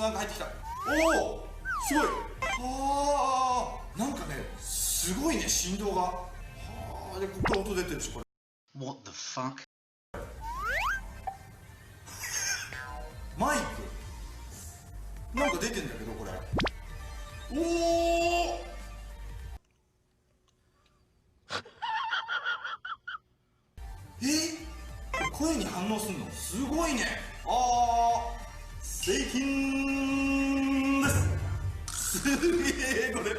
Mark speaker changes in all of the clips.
Speaker 1: なんか入ってきた。おお、すごい。はあ、なんかね、すごいね、振動が。はあ、で、ここから音出てるし、これ。
Speaker 2: What the fuck?
Speaker 1: マイク。なんか出てんだけど、これ。おお。声に反応すんのすごいね。ああ、最近です。すげえこれ。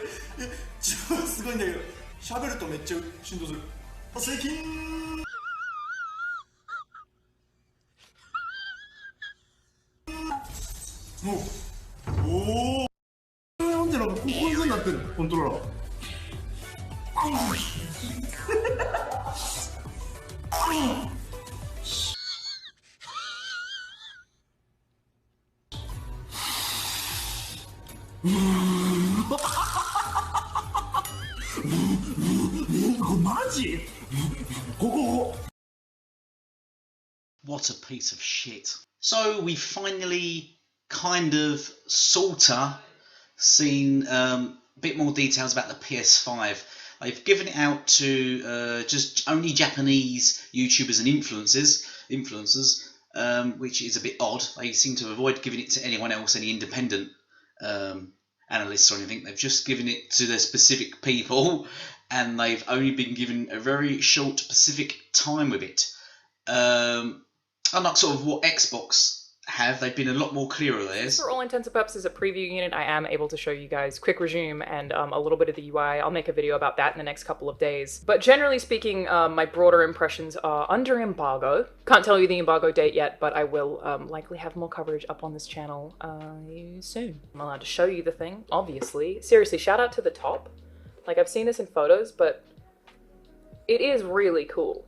Speaker 1: 超すごいんだけど、喋るとめっちゃ振動する。最近。おお。なんでなんかこういう風になってるのコントローラー。マジ？ここ。
Speaker 2: What a piece of shit. So we finally kind of sorta seen a bit more details about the PS5. They've given it out to just only Japanese YouTubers and influencers, which is a bit odd. They seem to avoid giving it to anyone else, any independent analysts or anything. They've just given it to the specific people, and they've only been given a very short specific time with it. Unlike sort of what Xbox have, they've been a lot more clearer there.
Speaker 3: For all intents and purposes, a preview unit, I am able to show you guys quick resume and a little bit of the UI. I'll make a video about that in the next couple of days. But generally speaking, my broader impressions are under embargo. Can't tell you the embargo date yet, but I will likely have more coverage up on this channel soon. I'm allowed to show you the thing, obviously. Seriously, shout out to the top. Like, I've seen this in photos, but it is really cool.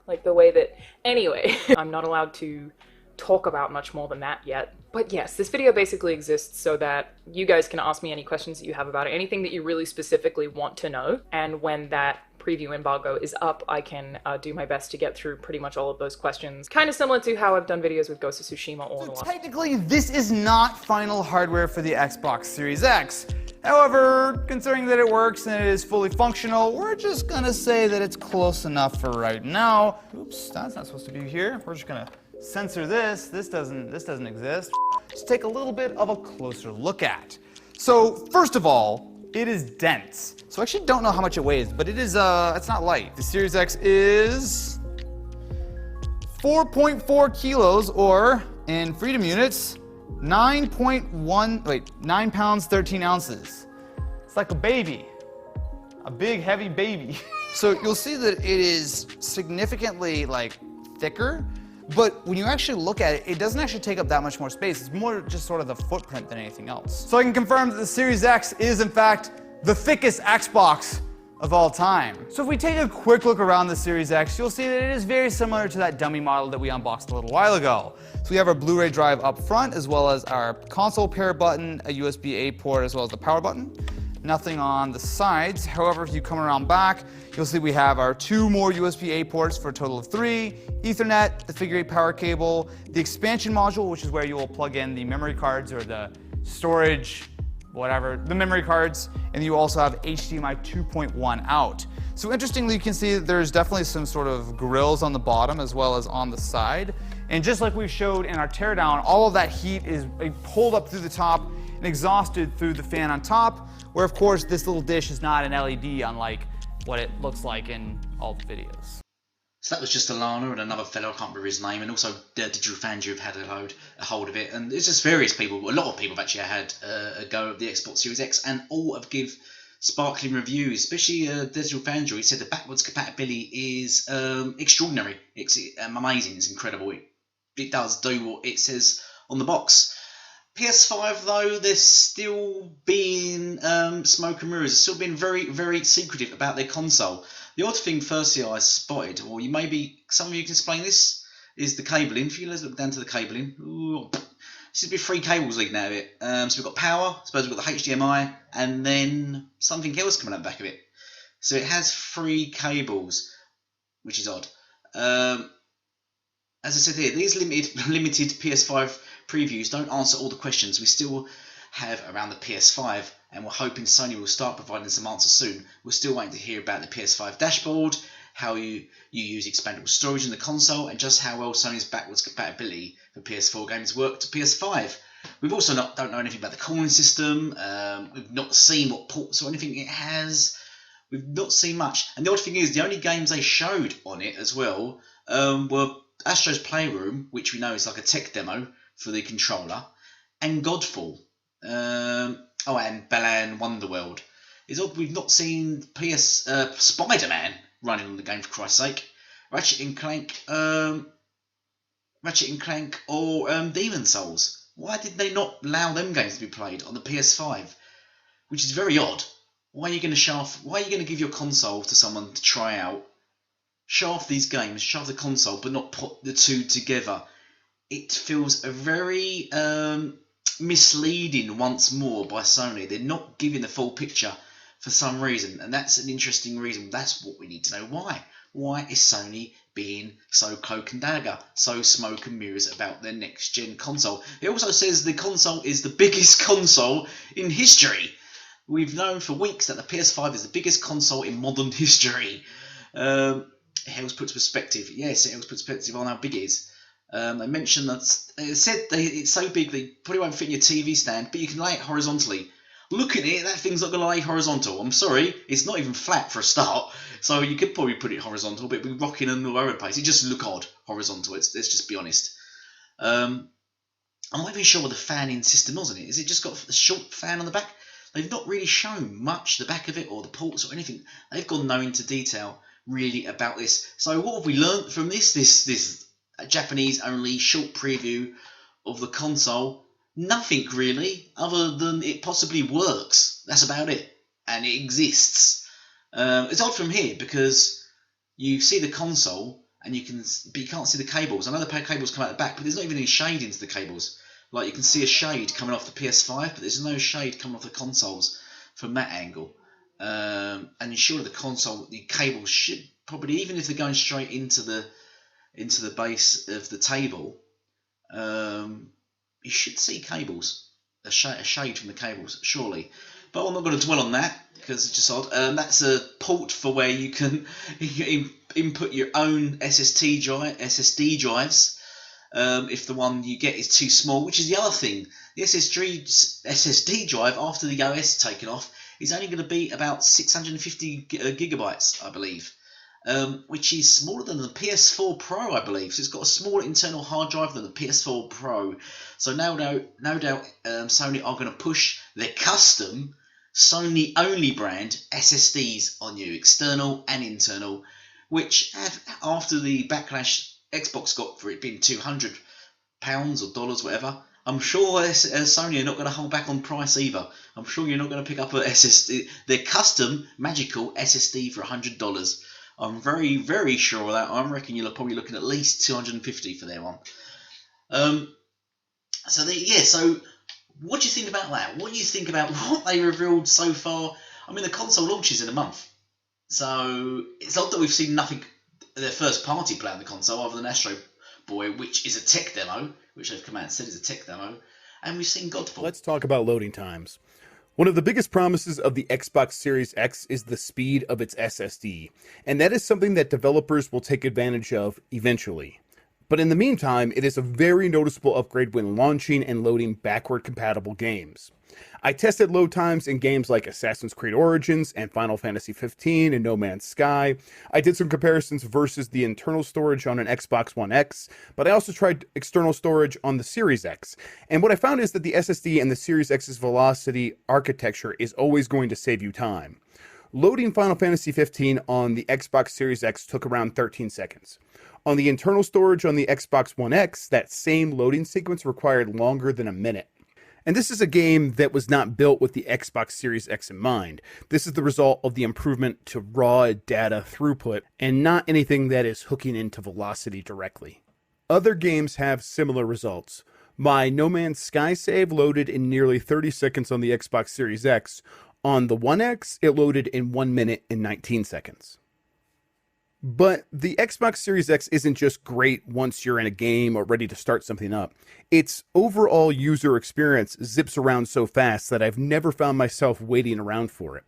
Speaker 3: Like the way that, anyway, I'm not allowed to talk about much more than that yet. But yes, this video basically exists so that you guys can ask me any questions that you have about it, anything that you really specifically want to know. And when that preview embargo is up, I can do my best to get through pretty much all of those questions. Kind of similar to how I've done videos with Ghost of Tsushima all in the last.
Speaker 4: Technically, this is not final hardware for the Xbox Series X. However, considering that it works and it is fully functional, we're just gonna say that it's close enough for right now. Oops, that's not supposed to be here. We're just gonna censor this. This doesn't exist. Let's take a little bit of a closer look at. So, first of all, it is dense. So I actually don't know how much it weighs, but it is, it's not light. The Series X is 4.4 kilos, or in freedom units, 9 pounds, 13 ounces. It's like a baby, a big, heavy baby. So you'll see that it is significantly thicker, but when you actually look at it, it doesn't actually take up that much more space. It's more just sort of the footprint than anything else. So I can confirm that the Series X is in fact the thickest Xbox of all time. So if we take a quick look around the Series X, you'll see that it is very similar to that dummy model that we unboxed a little while ago. So we have our Blu-ray drive up front, as well as our console pair button, a USB-A port, as well as the power button. Nothing on the sides. However, if you come around back, you'll see we have our 2 more USB-A ports for a total of 3, Ethernet, the figure 8 power cable, the expansion module, which is where you will plug in the memory cards or the storage, whatever, the memory cards, and you also have HDMI 2.1 out. So interestingly, you can see that there's definitely some sort of grills on the bottom as well as on the side. And just like we showed in our teardown, all of that heat is pulled up through the top and exhausted through the fan on top, where of course this little dish is not an LED, unlike what it looks like in all the videos.
Speaker 2: So that was just Alana and another fellow, I can't remember his name, and also Digital Fandrew have had a hold of it, and it's just various people, a lot of people have actually had a go at the Xbox Series X, and all have give sparkling reviews, especially Digital Fandrew. He said the backwards compatibility is extraordinary, it's amazing, it's incredible, it does do what it says on the box. PS5 though, there's still been smoke and mirrors. They're still been very, very secretive about their console. The odd thing, firstly, I spotted, or you maybe some of you can explain this, is the cabling. If you let's look down to the cabling, ooh, this is be 3 cables leading out of it. So we've got power, I suppose we've got the HDMI, and then something else coming out the back of it. So it has 3 cables, which is odd. as I said here, these limited PS5 previews don't answer all the questions we still have around the PS5, and we're hoping Sony will start providing some answers soon. We're still waiting to hear about the PS5 dashboard, how you use expandable storage in the console, and just how well Sony's backwards compatibility for PS4 games work to PS5. We've also don't know anything about the cooling system. We've not seen what ports or anything it has. We've not seen much. And the odd thing is, the only games they showed on it as well were Astro's Playroom, which we know is like a tech demo for the controller, and Godfall. And Balan Wonderworld. It's odd we've not seen Spider-Man running on the game, for Christ's sake. Ratchet and Clank or Demon Souls. Why did they not allow them games to be played on the PS5? Which is very odd. Why are you going to give your console to someone to try out? Show off these games, show off the console, but not put the two together. It feels a very misleading once more by Sony. They're not giving the full picture for some reason, and that's an interesting reason. That's what we need to know. Why? Why is Sony being so cloak and dagger, so smoke and mirrors about their next gen console? It also says the console is the biggest console in history. We've known for weeks that the PS5 is the biggest console in modern history. It helps put perspective. Yes, it helps put perspective on how big it is. They mentioned that it's so big they probably won't fit in your TV stand, but you can lay it horizontally. Look at it, that thing's not going to lay horizontal. I'm sorry, it's not even flat for a start, so you could probably put it horizontal, but it'd be rocking and all over the place. It just look odd horizontal. Let's just be honest. I'm not even sure what the fanning system was in it. Is it just got a short fan on the back? They've not really shown much the back of it or the ports or anything. They've gone no into detail really about this. So what have we learnt from this Japanese only short preview of the console? Nothing really, other than it possibly works. That's about it, and it exists. It's odd from here because you see the console and you can't see the cables. I know the cables come out the back, but there's not even any shade into the cables. Like you can see a shade coming off the PS5, but there's no shade coming off the consoles from that angle. And surely the console, the cables should probably, even if they're going straight into the base of the table, you should see cables, a shade from the cables, surely. But I'm not going to dwell on that because it's just odd. That's a port for where you can input your own SSD drives. If the one you get is too small, which is the other thing. The SSD drive, after the OS is taken off, is only going to be about 650 gigabytes, I believe. Which is smaller than the PS4 Pro, I believe. So it's got a smaller internal hard drive than the PS4 Pro. So no doubt Sony are going to push their custom Sony-only brand SSDs on you, external and internal, which after the backlash Xbox got for it being £200 or dollars, whatever, I'm sure Sony are not going to hold back on price either. I'm sure you're not going to pick up a SSD, their custom magical SSD for $100. I'm very, very sure of that. I reckon you're probably looking at least $250 for their one. So what do you think about that? What do you think about what they revealed so far? I mean, the console launches in a month. So it's odd that we've seen nothing, their first party play on the console other than Astro Boy, which is a tech demo, which they've come out and said is a tech demo. And we've seen Godfall.
Speaker 5: Let's talk about loading times. One of the biggest promises of the Xbox Series X is the speed of its SSD, and that is something that developers will take advantage of eventually. But in the meantime, it is a very noticeable upgrade when launching and loading backward-compatible games. I tested load times in games like Assassin's Creed Origins and Final Fantasy 15 and No Man's Sky. I did some comparisons versus the internal storage on an Xbox One X, but I also tried external storage on the Series X. And what I found is that the SSD and the Series X's velocity architecture is always going to save you time. Loading Final Fantasy 15 on the Xbox Series X took around 13 seconds. On the internal storage on the Xbox One X, that same loading sequence required longer than a minute. And this is a game that was not built with the Xbox Series X in mind. This is the result of the improvement to raw data throughput and not anything that is hooking into velocity directly. Other games have similar results. My No Man's Sky save loaded in nearly 30 seconds on the Xbox Series X. On the One X, it loaded in 1 minute and 19 seconds. But the Xbox Series X isn't just great once you're in a game or ready to start something up. Its overall user experience zips around so fast that I've never found myself waiting around for it.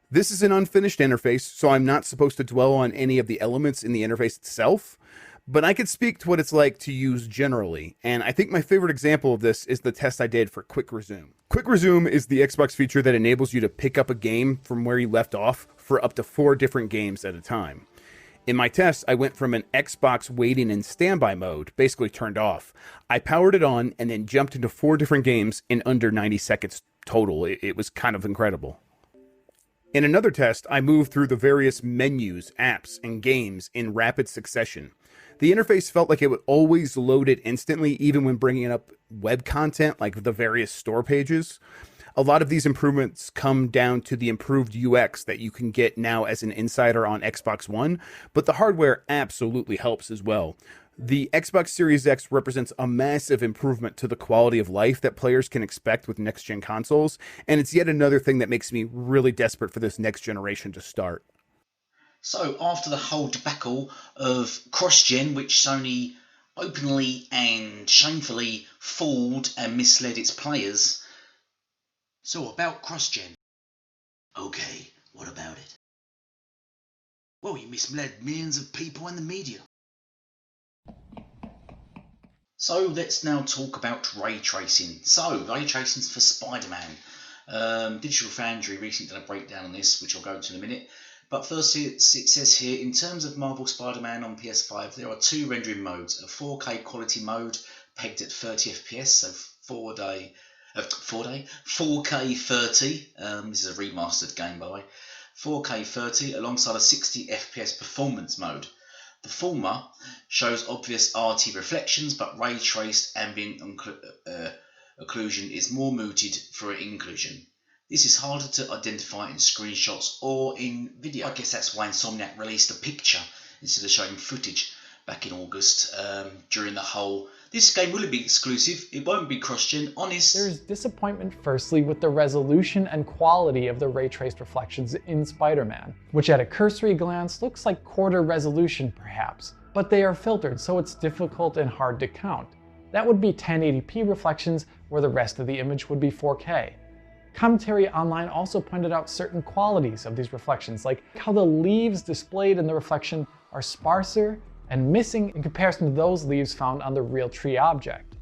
Speaker 5: This is an unfinished interface, so I'm not supposed to dwell on any of the elements in the interface itself, but I could speak to what it's like to use generally, and I think my favorite example of this is the test I did for Quick Resume. Quick Resume is the Xbox feature that enables you to pick up a game from where you left off for up to 4 different games at a time. In my test, I went from an Xbox waiting in standby mode, basically turned off. I powered it on and then jumped into 4 different games in under 90 seconds total. It was kind of incredible. In another test, I moved through the various menus, apps, and games in rapid succession. The interface felt like it would always load it instantly, even when bringing up web content like the various store pages. A lot of these improvements come down to the improved UX that you can get now as an insider on Xbox One, but the hardware absolutely helps as well. The Xbox Series X represents a massive improvement to the quality of life that players can expect with next-gen consoles, and it's yet another thing that makes me really desperate for this next generation to start.
Speaker 2: So after the whole debacle of cross-gen, which Sony openly and shamefully fooled and misled its players, so about cross-gen. Okay, what about it? Well, you misled millions of people and the media. So let's now talk about ray tracing. So, ray tracing's for Spider-Man. Digital Foundry recently did a breakdown on this, which I'll go into in a minute. But first, it says here, in terms of Marvel Spider-Man on PS5, there are 2 rendering modes. A 4K quality mode pegged at 30 FPS, so 4K 30. This is a remastered game, by the way. 4K 30 alongside a 60 FPS performance mode. The former shows obvious RT reflections, but ray traced ambient occlusion is more muted for inclusion. This is harder to identify in screenshots or in video. I guess that's why Insomniac released a picture instead of showing footage back in August during the whole, this game will be exclusive, it won't be cross-gen, honest.
Speaker 6: There's disappointment firstly with the resolution and quality of the ray traced reflections in Spider-Man, which at a cursory glance looks like quarter resolution perhaps, but they are filtered so it's difficult and hard to count. That would be 1080p reflections where the rest of the image would be 4K. Commentary online also pointed out certain qualities of these reflections, like how the leaves displayed in the reflection are sparser and missing in comparison to those leaves found on the real tree object,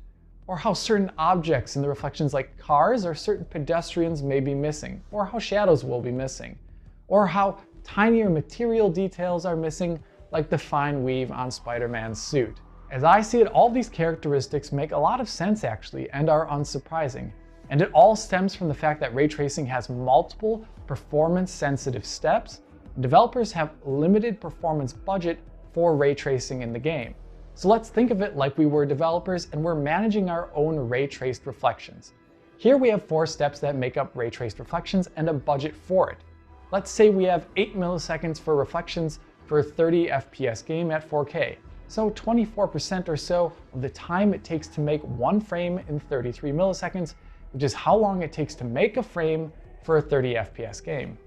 Speaker 6: or how certain objects in the reflections like cars or certain pedestrians may be missing, or how shadows will be missing, or how tinier material details are missing, like the fine weave on Spider-Man's suit. As I see it, all these characteristics make a lot of sense actually and are unsurprising. And it all stems from the fact that ray tracing has multiple performance-sensitive steps, and developers have limited performance budget for ray tracing in the game. So let's think of it like we were developers and we're managing our own ray traced reflections. Here we have 4 steps that make up ray traced reflections and a budget for it. Let's say we have 8 milliseconds for reflections for a 30 FPS game at 4K. So 24% or so of the time it takes to make one frame in 33 milliseconds, which is how long it takes to make a frame for a 30 FPS game.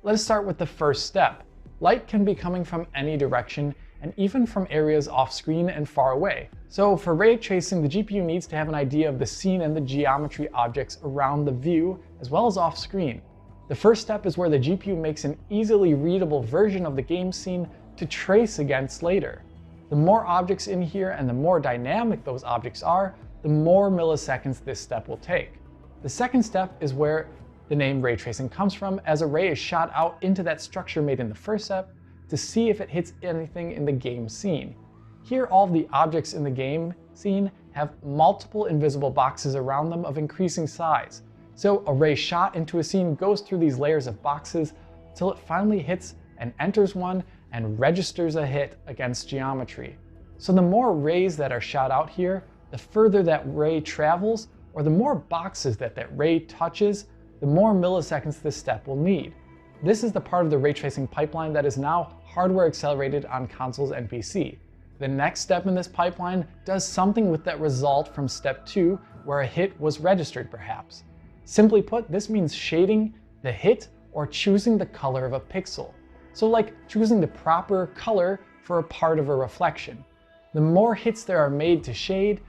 Speaker 6: Let us start with the first step. Light can be coming from any direction and even from areas off screen and far away. So for ray tracing, the GPU needs to have an idea of the scene and the geometry objects around the view as well as off screen. The first step is where the GPU makes an easily readable version of the game scene to trace against later. The more objects in here and the more dynamic those objects are, the more milliseconds this step will take. The second step is where the name ray tracing comes from, as a ray is shot out into that structure made in the first step to see if it hits anything in the game scene. Here, all of the objects in the game scene have multiple invisible boxes around them of increasing size. So a ray shot into a scene goes through these layers of boxes till it finally hits and enters one and registers a hit against geometry. So the more rays that are shot out here, the further that ray travels, or the more boxes that ray touches, the more milliseconds this step will need. This is the part of the ray tracing pipeline that is now hardware accelerated on consoles and PC. The next step in this pipeline does something with that result from step 2, where a hit was registered perhaps. Simply put, this means shading the hit or choosing the color of a pixel. So like choosing the proper color for a part of a reflection. The more hits there are made to shade,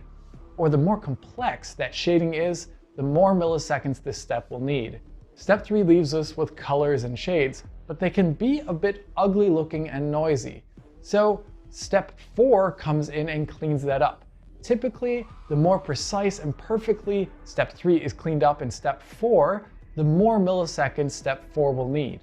Speaker 6: or the more complex that shading is, the more milliseconds this step will need. Step 3 leaves us with colors and shades, but they can be a bit ugly looking and noisy. So step 4 comes in and cleans that up. Typically, the more precise and perfectly step 3 is cleaned up in step 4, the more milliseconds step 4 will need.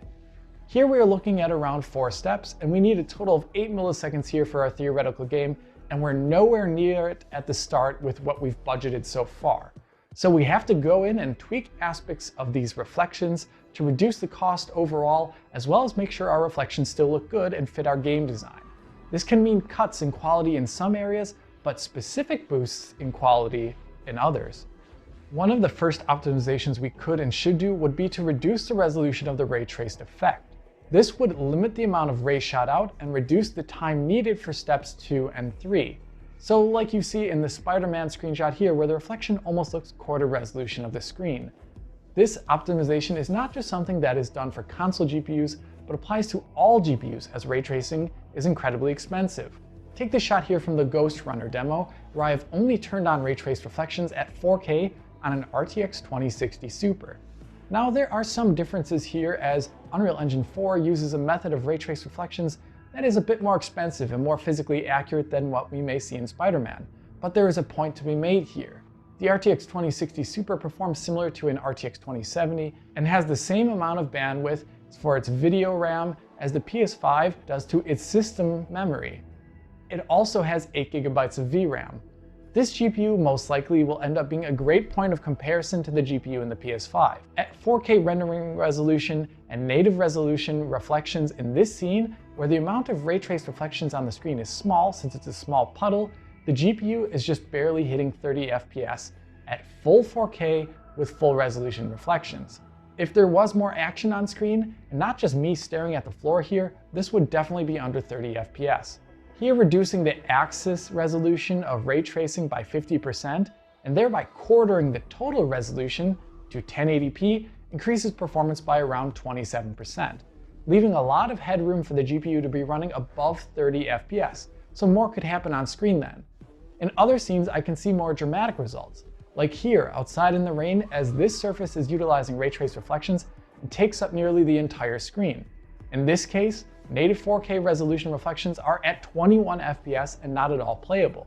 Speaker 6: Here we are looking at around 4 steps, and we need a total of 8 milliseconds here for our theoretical game, and we're nowhere near it at the start with what we've budgeted so far. So we have to go in and tweak aspects of these reflections to reduce the cost overall, as well as make sure our reflections still look good and fit our game design. This can mean cuts in quality in some areas, but specific boosts in quality in others. One of the first optimizations we could and should do would be to reduce the resolution of the ray traced effect. This would limit the amount of rays shot out and reduce the time needed for steps 2 and 3. So like you see in the Spider-Man screenshot here, where the reflection almost looks quarter resolution of the screen. This optimization is not just something that is done for console GPUs, but applies to all GPUs, as ray tracing is incredibly expensive. Take this shot here from the Ghost Runner demo, where I have only turned on ray traced reflections at 4K on an RTX 2060 Super. Now there are some differences here, as Unreal Engine 4 uses a method of ray traced reflections that is a bit more expensive and more physically accurate than what we may see in Spider-Man. But there is a point to be made here. The RTX 2060 Super performs similar to an RTX 2070 and has the same amount of bandwidth for its video RAM as the PS5 does to its system memory. It also has 8 GB of VRAM. This GPU most likely will end up being a great point of comparison to the GPU in the PS5. At 4K rendering resolution and native resolution reflections in this scene, where the amount of ray traced reflections on the screen is small since it's a small puddle, the GPU is just barely hitting 30 FPS at full 4K with full resolution reflections. If there was more action on screen, and not just me staring at the floor here, this would definitely be under 30 FPS. Here, reducing the axis resolution of ray tracing by 50% and thereby quartering the total resolution to 1080p increases performance by around 27%, leaving a lot of headroom for the GPU to be running above 30 FPS, so more could happen on screen then. In other scenes, I can see more dramatic results, like here outside in the rain, as this surface is utilizing ray trace reflections and takes up nearly the entire screen. In this case, native 4K resolution reflections are at 21 FPS and not at all playable.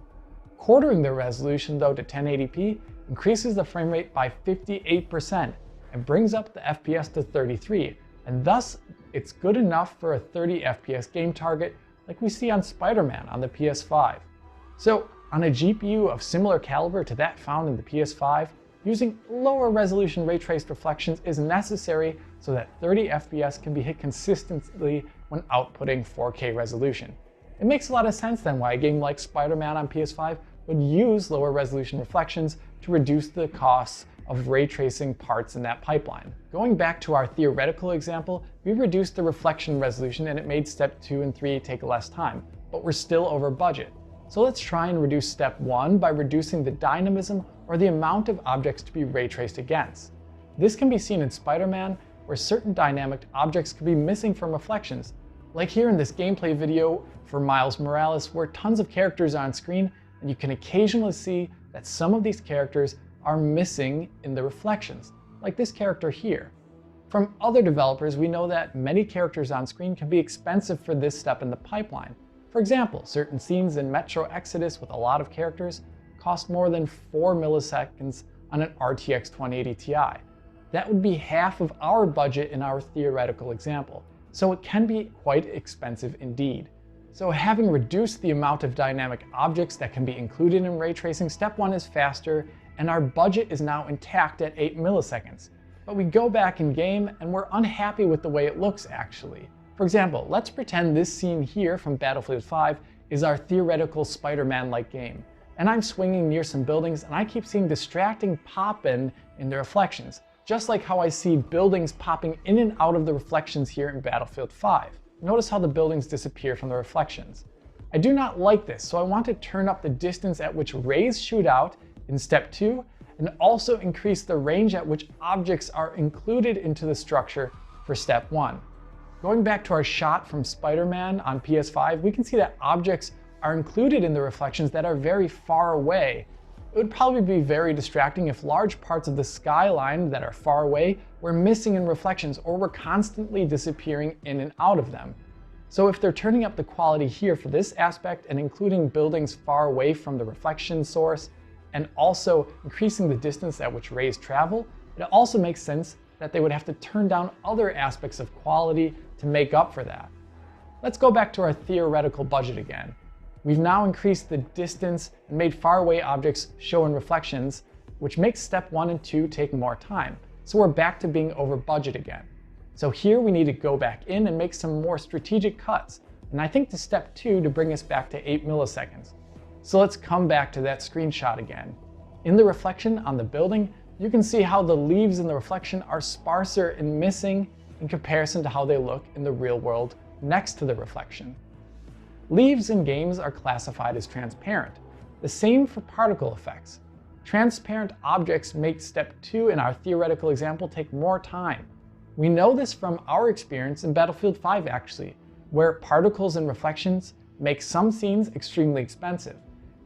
Speaker 6: Quartering the resolution though to 1080p increases the frame rate by 58% and brings up the FPS to 33, and thus it's good enough for a 30 FPS game target like we see on Spider-Man on the PS5. So on a GPU of similar caliber to that found in the PS5, using lower resolution ray traced reflections is necessary so that 30 FPS can be hit consistently when outputting 4K resolution. It makes a lot of sense then why a game like Spider-Man on PS5 would use lower resolution reflections to reduce the costs of ray tracing parts in that pipeline. Going back to our theoretical example, we reduced the reflection resolution and it made step 2 and 3 take less time, but we're still over budget. So let's try and reduce step 1 by reducing the dynamism or the amount of objects to be ray traced against. This can be seen in Spider-Man, where certain dynamic objects could be missing from reflections, like here in this gameplay video for Miles Morales, where tons of characters are on screen and you can occasionally see that some of these characters are missing in the reflections, like this character here. From other developers, we know that many characters on screen can be expensive for this step in the pipeline. For example, certain scenes in Metro Exodus with a lot of characters cost more than 4 milliseconds on an RTX 2080 Ti. That would be half of our budget in our theoretical example, so it can be quite expensive indeed. So having reduced the amount of dynamic objects that can be included in ray tracing, step 1 is faster, and our budget is now intact at 8 milliseconds. But we go back in game and we're unhappy with the way it looks actually. For example, let's pretend this scene here from Battlefield 5 is our theoretical Spider-Man-like game, and I'm swinging near some buildings and I keep seeing distracting pop-in the reflections, just like how I see buildings popping in and out of the reflections here in Battlefield 5. Notice how the buildings disappear from the reflections. I do not like this, so I want to turn up the distance at which rays shoot out in step 2, and also increase the range at which objects are included into the structure for step 1. Going back to our shot from Spider-Man on PS5, we can see that objects are included in the reflections that are very far away. It would probably be very distracting if large parts of the skyline that are far away were missing in reflections or were constantly disappearing in and out of them. So if they're turning up the quality here for this aspect and including buildings far away from the reflection source and also increasing the distance at which rays travel, it also makes sense that they would have to turn down other aspects of quality to make up for that. Let's go back to our theoretical budget again. We've now increased the distance and made faraway objects show in reflections, which makes step 1 and 2 take more time. So we're back to being over budget again. So here we need to go back in and make some more strategic cuts. And I think to step 2 to bring us back to 8 milliseconds. So let's come back to that screenshot again. In the reflection on the building, you can see how the leaves in the reflection are sparser and missing in comparison to how they look in the real world next to the reflection. Leaves in games are classified as transparent. The same for particle effects. Transparent objects make step 2 in our theoretical example take more time. We know this from our experience in Battlefield 5 actually, where particles and reflections make some scenes extremely expensive.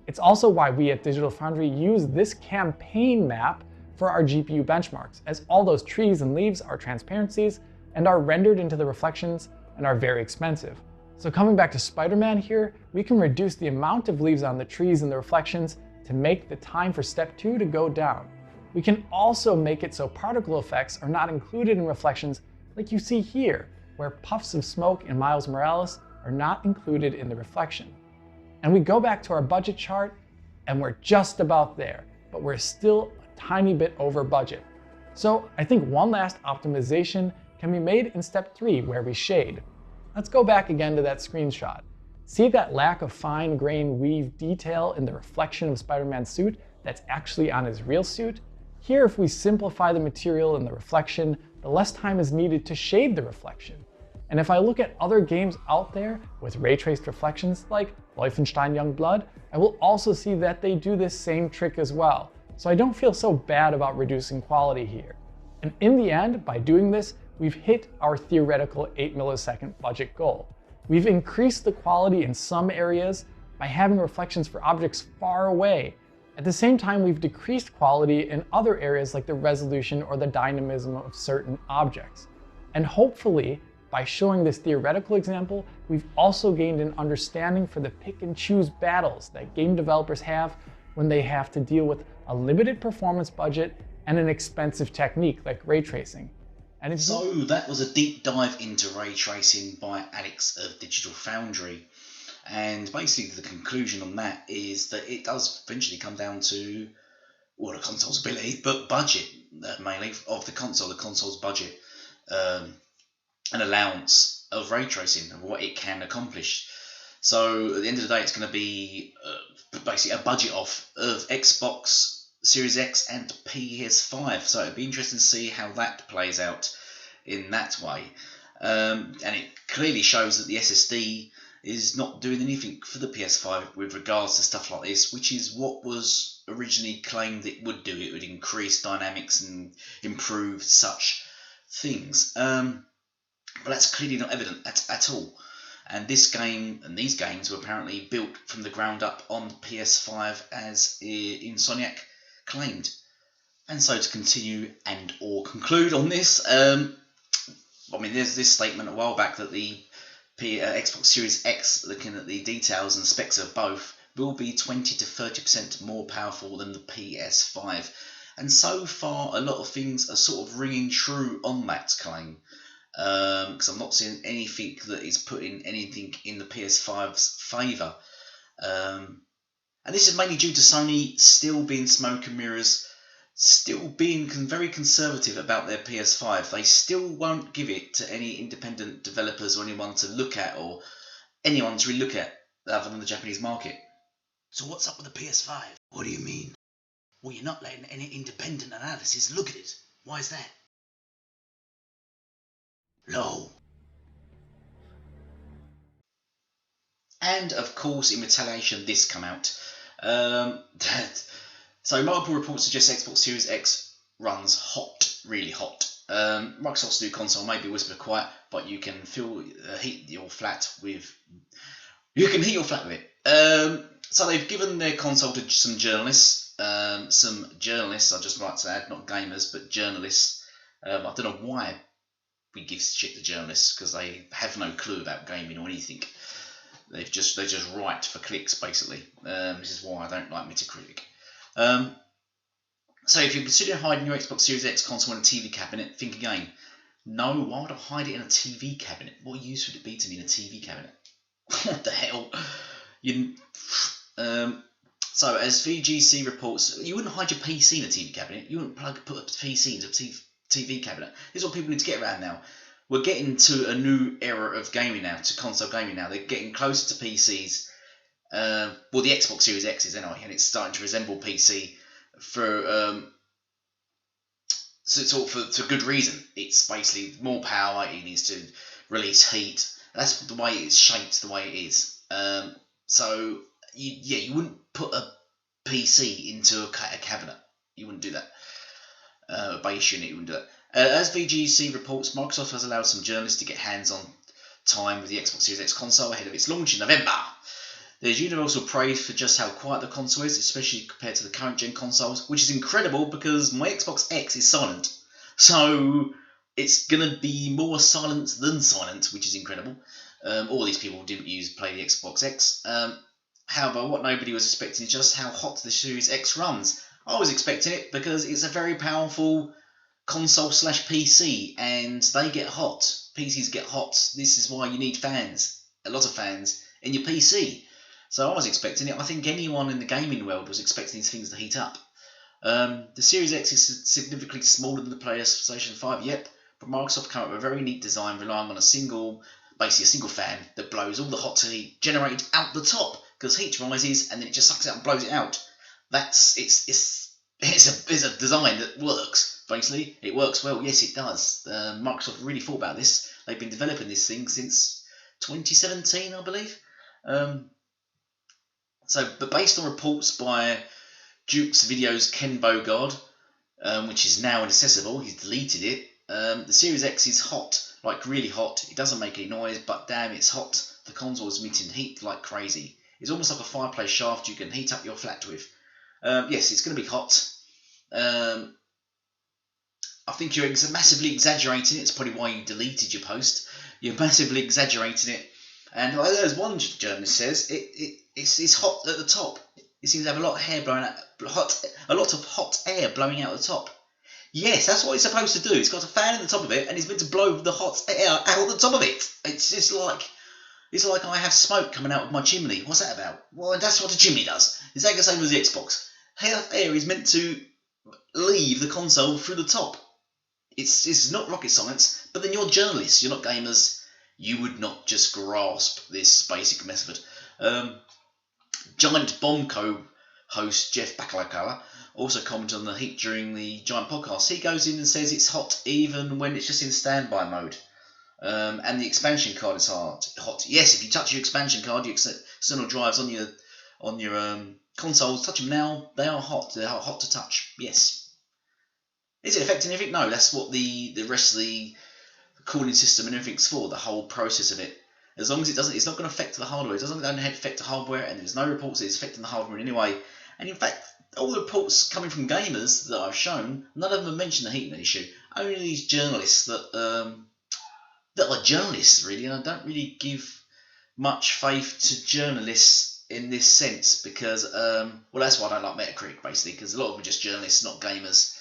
Speaker 6: It's also why we at Digital Foundry use this campaign map for our GPU benchmarks, as all those trees and leaves are transparencies and are rendered into the reflections and are very expensive. So coming back to Spider-Man here, we can reduce the amount of leaves on the trees and the reflections to make the time for step 2 to go down. We can also make it so particle effects are not included in reflections like you see here, where puffs of smoke in Miles Morales are not included in the reflection. And we go back to our budget chart and we're just about there, but we're still a tiny bit over budget. So I think one last optimization can be made in step 3 where we shade. Let's go back again to that screenshot. See that lack of fine grain weave detail in the reflection of Spider-Man's suit that's actually on his real suit? Here, if we simplify the material in the reflection, the less time is needed to shade the reflection. And if I look at other games out there with ray-traced reflections like Wolfenstein Youngblood, I will also see that they do this same trick as well. So I don't feel so bad about reducing quality here. And in the end, by doing this, we've hit our theoretical 8 millisecond budget goal. We've increased the quality in some areas by having reflections for objects far away. At the same time, we've decreased quality in other areas like the resolution or the dynamism of certain objects. And hopefully, by showing this theoretical example, we've also gained an understanding for the pick and choose battles that game developers have when they have to deal with a limited performance budget and an expensive technique like ray tracing. And
Speaker 2: so that was a deep dive into ray tracing by Alex of Digital Foundry. And basically the conclusion on that is that it does eventually come down to, well, the console's ability, but budget mainly of the console's budget, an allowance of ray tracing and what it can accomplish. So at the end of the day, it's going to be basically a budget off of Xbox Series X and PS5. So it'd be interesting to see how that plays out in that way. And it clearly shows that the SSD is not doing anything for the PS5 with regards to stuff like this, which is what was originally claimed it would do. It would increase dynamics and improve such things. But that's clearly not evident at all. And this game and these games were apparently built from the ground up on PS5 as Insomniac claimed. And so to continue and or conclude on this, I mean, there's this statement a while back that the Xbox Series X, looking at the details and specs of both, will be 20 to 30% more powerful than the PS5. And so far, a lot of things are sort of ringing true on that claim. Because I'm not seeing anything that is putting anything in the PS5's favour. And this is mainly due to Sony still being smoke and mirrors, still being very conservative about their PS5. They still won't give it to any independent developers or anyone to look at, or anyone to really look at other than the Japanese market. So what's up with the PS5? What do you mean? Well, you're not letting any independent analysis look at it. Why is that? Low. And of course, in retaliation, this come out. So multiple reports suggest Xbox Series X runs hot, really hot, Microsoft's new console may be whisper quiet, but you can heat your flat with it. So they've given their console to some journalists. I'd just like to add, not gamers, but journalists. I don't know why we give shit to journalists, because they have no clue about gaming or anything. They just write for clicks, basically. This is why I don't like Metacritic. So if you're considering hiding your Xbox Series X console in a TV cabinet, think again. No, why would I hide it in a TV cabinet? What use would it be to me in a TV cabinet? What the hell? So as VGC reports, you wouldn't hide your PC in a TV cabinet. You wouldn't put a PC into a TV cabinet. This is what people need to get around now. We're getting to a new era of gaming now, to console gaming now. They're getting closer to PCs. Well, the Xbox Series X is anyway, and it's starting to resemble PC for good reason. It's basically more power. It needs to release heat. That's the way it's shaped, the way it is. So you wouldn't put a PC into a cabinet. You wouldn't do that. A base unit, you wouldn't do that. As VGC reports, Microsoft has allowed some journalists to get hands-on time with the Xbox Series X console ahead of its launch in November. There's universal praise for just how quiet the console is, especially compared to the current gen consoles, which is incredible because my Xbox X is silent. So it's going to be more silent than silent, which is incredible. All these people didn't play the Xbox X. However, what nobody was expecting is just how hot the Series X runs. I was expecting it because it's a very powerful console / PC, and they get hot. PCs get hot. This is why you need fans, a lot of fans, in your PC. So I was expecting it. I think anyone in the gaming world was expecting these things to heat up. The Series X is significantly smaller than the PlayStation 5, yep, but Microsoft came up with a very neat design relying on basically a single fan that blows all the hot heat generated out the top, because heat rises and then it just sucks it out and blows it out. It's a design that works. Basically, it works well. Yes, it does. Microsoft really thought about this. They've been developing this thing since 2017, I believe. But based on reports by Duke's Video's Ken Bogard, which is now inaccessible, he's deleted it. The Series X is hot, like really hot. It doesn't make any noise, but damn, it's hot. The console is emitting heat like crazy. It's almost like a fireplace shaft you can heat up your flat with. Yes, it's going to be hot. I think you're massively exaggerating it. It's probably why you deleted your post. You're massively exaggerating it. And as one journalist says, it's hot at the top. It seems to have a lot of hair blowing out, a lot of hot air blowing out the top. Yes, that's what it's supposed to do. It's got a fan at the top of it, and it's meant to blow the hot air out the top of it. It's just like I have smoke coming out of my chimney. What's that about? Well, that's what a chimney does. It's like the same as the Xbox. Air is meant to leave the console through the top. It's not rocket science, but then you're journalists, you're not gamers. You would not just grasp this basic method. Giant Bomb co-host Jeff Bacalacala also commented on the heat during the Giant podcast. He goes in and says it's hot even when it's just in standby mode. And the expansion card is hot. Yes, if you touch your expansion card, your external drives on your consoles, touch them now. They are hot. They are hot to touch. Yes. Is it affecting anything? No. That's what the rest of the cooling system and everything's for. The whole process of it. As long as it doesn't, it's not going to affect the hardware. It doesn't affect the hardware, and there's no reports that it's affecting the hardware in any way. And in fact, all the reports coming from gamers that I've shown, none of them have mentioned the heating issue. Only these journalists that are journalists, really, and I don't really give much faith to journalists in this sense because, well, that's why I don't like Metacritic, basically, because a lot of them are just journalists, not gamers,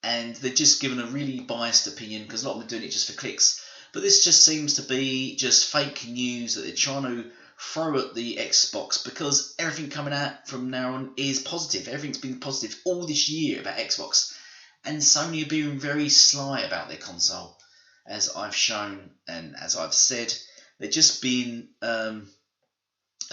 Speaker 2: and they're just given a really biased opinion because a lot of them are doing it just for clicks. But this just seems to be just fake news that they're trying to throw at the Xbox because everything coming out from now on is positive. Everything's been positive all this year about Xbox, and Sony are being very sly about their console. As I've shown and as I've said, they're just being a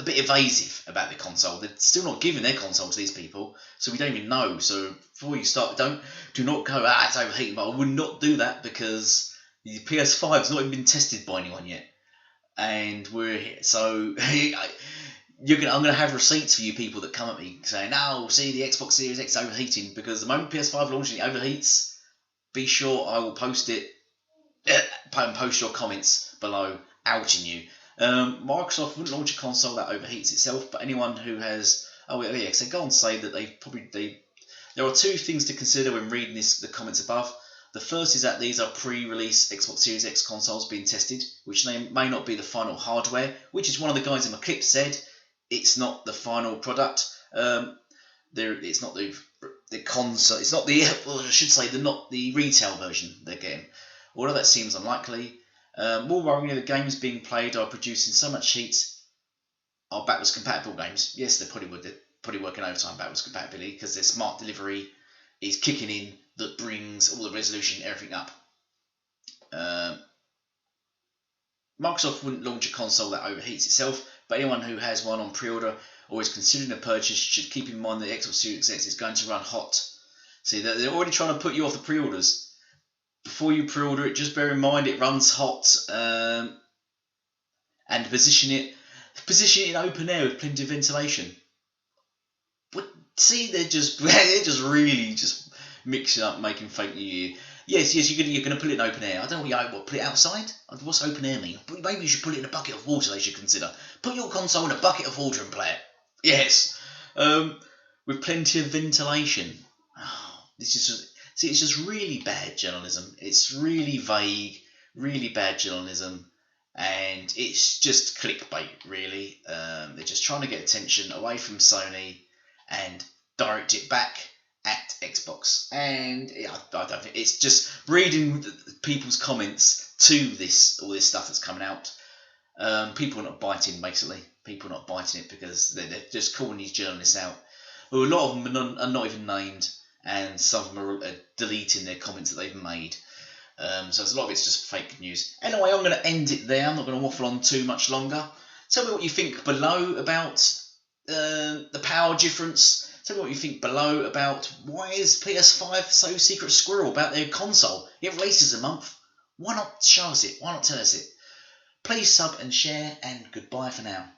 Speaker 2: bit evasive about the console. They're still not giving their console to these people, so we don't even know. So before you start, do not go, it's overheating. But I would not do that because the PS5 has not even been tested by anyone yet, and we're here. So I'm going to have receipts for you people that come at me saying, "No, see the Xbox Series X overheating," because the moment PS5 launches, it overheats. be sure I will post it and post your comments below outing you. Microsoft wouldn't launch a console that overheats itself, but anyone who has... Oh, yeah, so go on to say that there are two things to consider when reading the comments above. The first is that these are pre-release Xbox Series X consoles being tested, which may not be the final hardware, which is one of the guys in my clip said. It's not the final product. It's not the console. It's not the... Well, I should say not the retail version they're getting. Although that seems unlikely. More worryingly, the games being played are producing so much heat are backwards compatible games. Yes, they're probably working overtime backwards compatibility because their smart delivery is kicking in that brings all the resolution, everything up. Microsoft wouldn't launch a console that overheats itself, but anyone who has one on pre-order or is considering a purchase should keep in mind that the Xbox Series X is going to run hot. See, they're already trying to put you off the pre-orders. Before you pre-order it, just bear in mind it runs hot, and position it in open air with plenty of ventilation. But see, they're just really mixing up, making fake New Year. Yes, you're gonna put it in open air. I don't know what put it outside. What's open air mean? Maybe you should put it in a bucket of water. They should consider. Put your console in a bucket of water and play it. Yes, with plenty of ventilation. Oh, it's just really bad journalism. It's really vague, really bad journalism, and it's just clickbait. Really, they're just trying to get attention away from Sony and direct it back at Xbox. And I don't think it's just reading people's comments to all this stuff that's coming out. People are not biting, basically. People are not biting it because they're just calling these journalists out. Well, a lot of them are not even named, and some of them are deleting their comments that they've made. So a lot of it's just fake news. Anyway, I'm going to end it there. I'm not going to waffle on too much longer. Tell me what you think below about the power difference. Tell me what you think below about why is PS5 so secret squirrel about their console. It releases a month. Why not show us it? Why not tell us it? Please sub and share, and goodbye for now.